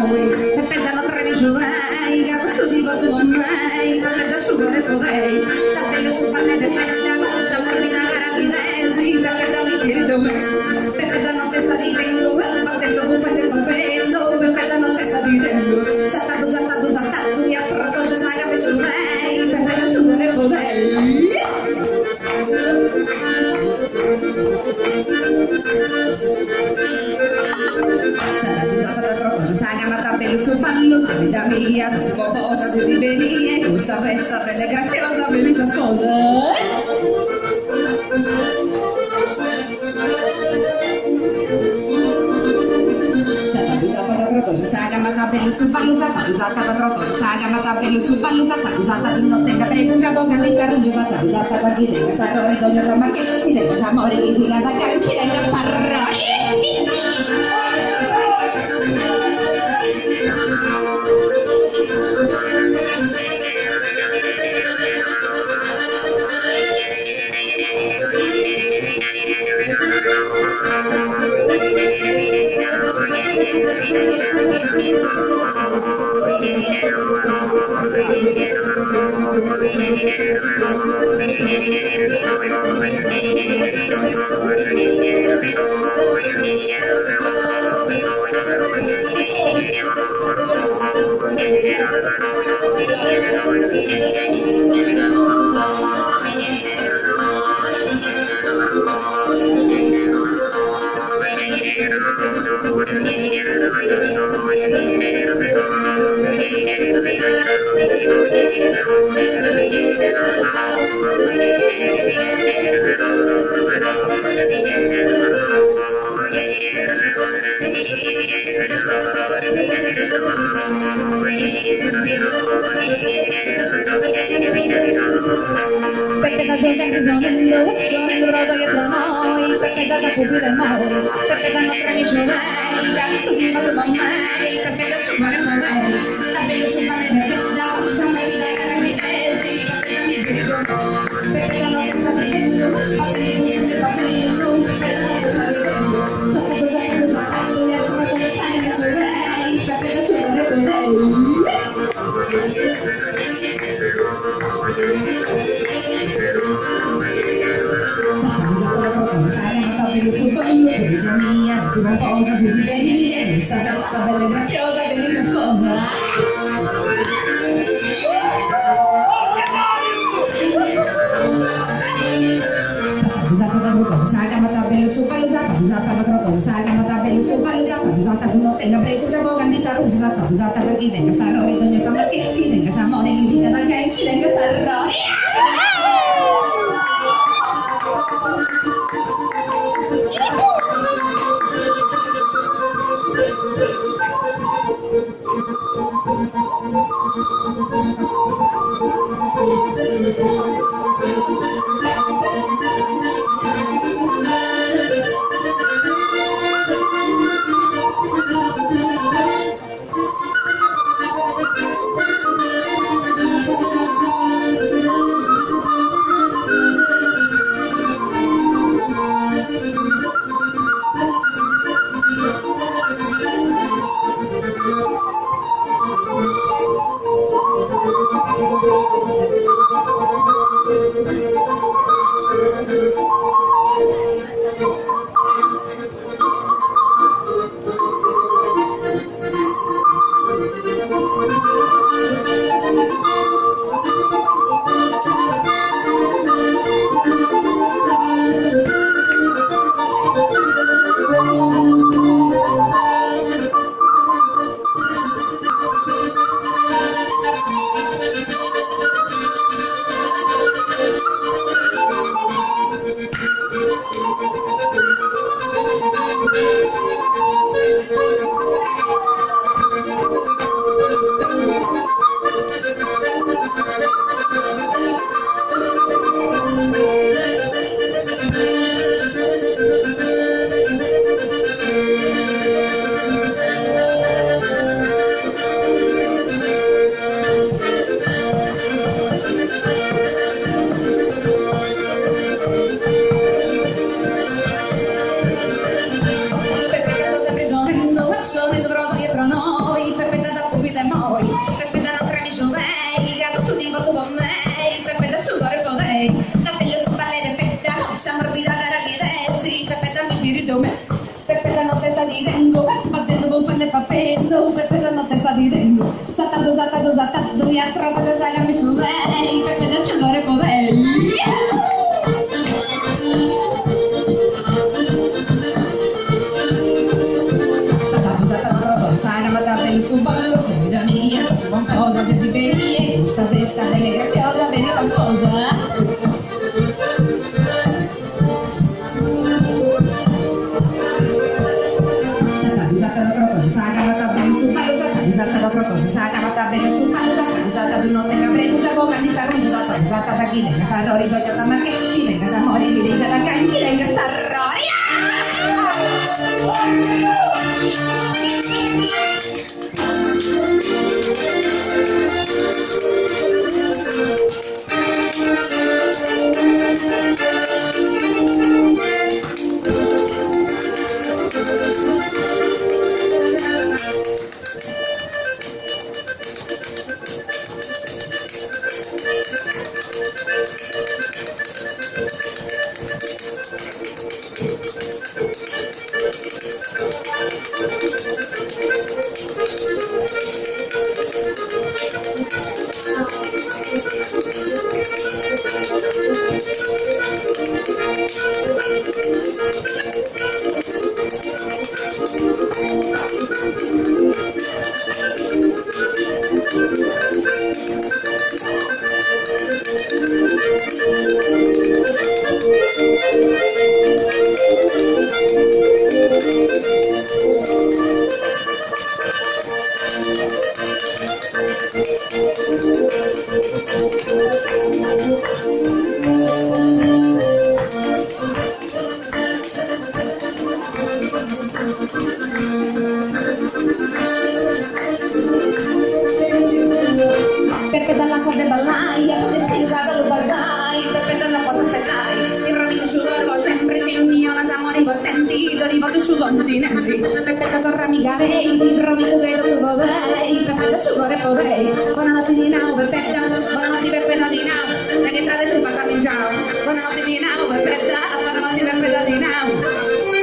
noi, e pensano 13 lei, che questo tipo tu non lei, ma per asciugare potei, da belle su panne per petta, non c'è morbida cara chinesi, perché da mi spirito me, perché da notte sta ridendo, battendo buffette il papendo, perché da notte sta ridendo, saltato, mi ha pronto, c'è sta che su lei, perché da asciugare potei. Sarà usata da troppo, sa chiamata per il suo ballo, da vita mia, dopo cosa se si venia, questa festa bella e graziosa, bellissima sposa. Sarà usata da troppo, sa chiamata per il suo ballo, usata da troppo, sa chiamata per il suo ballo, usata di notte, che prego una bocca, mi sarà usata da chi deve stare ora, donna da marchetta, chi deve stare amore, chi piega da caro, chi deve stare. Perché da gente sono brodo dietro noi, perché da pubblica noi, perché da nostra amici lei, da questo tipo con me, perché da sumare con lei, da bello sumare da siamo vita caramitesi, perché da mi spirito, perché da notte sta dentro, ma te ne sta facendo, perché da notte sta dentro, sotto cosa, dietro cosa sai che sono lei, perché da sumare con lei. Per il suo ballo, che vita mia, prima volta si venire, questa festa bella e graziosa, bellissima sposa. Usata da brutto, sa chiamata bello su ballo, usata da brutto, sa chiamata bello su ballo, usata da notte, la prego già boga di sarò, usata da chi tenga sarò, e ogni cosa che chi tenga samore, chi tenga da chi tenga sarò. mi ha trovato da saga mi suvei, Peppe del Sudore poveri. Stata usata la rotonzana, ma da bene su ballo, che da mia, qualcosa di siberie, questa testa bene graziosa, bene la sposa. Usata da proprio, usata bene su mano, usata di notte capreno, già boca di sarò usata da chi venga sarò ridotta da marche, chi venga sa mori, chi venga da cani, chi venga sarroria! Peppe dalla sua de ballaia, Peppe si vada lo basai, Peppe dalla porta aspettare, il rovino sciolgo sempre che un mio amore potenti, do di voto su continenti, Peppe da torra mi garei, il rovino vedo tu povei, Peppe da sciolgore povei, buonanotte di nao, Peppetta, buonanotte Peppe da di nao, la che trade su fatta mi ciao, buonanotte di nao, Peppetta, buonanotte Peppe da di nao.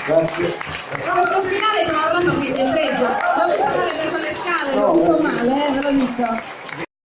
Grazie. Questo finale stiamo parlando anche di fregio. L'ho visto andare verso le scale, l'ho visto male, ve lo dico.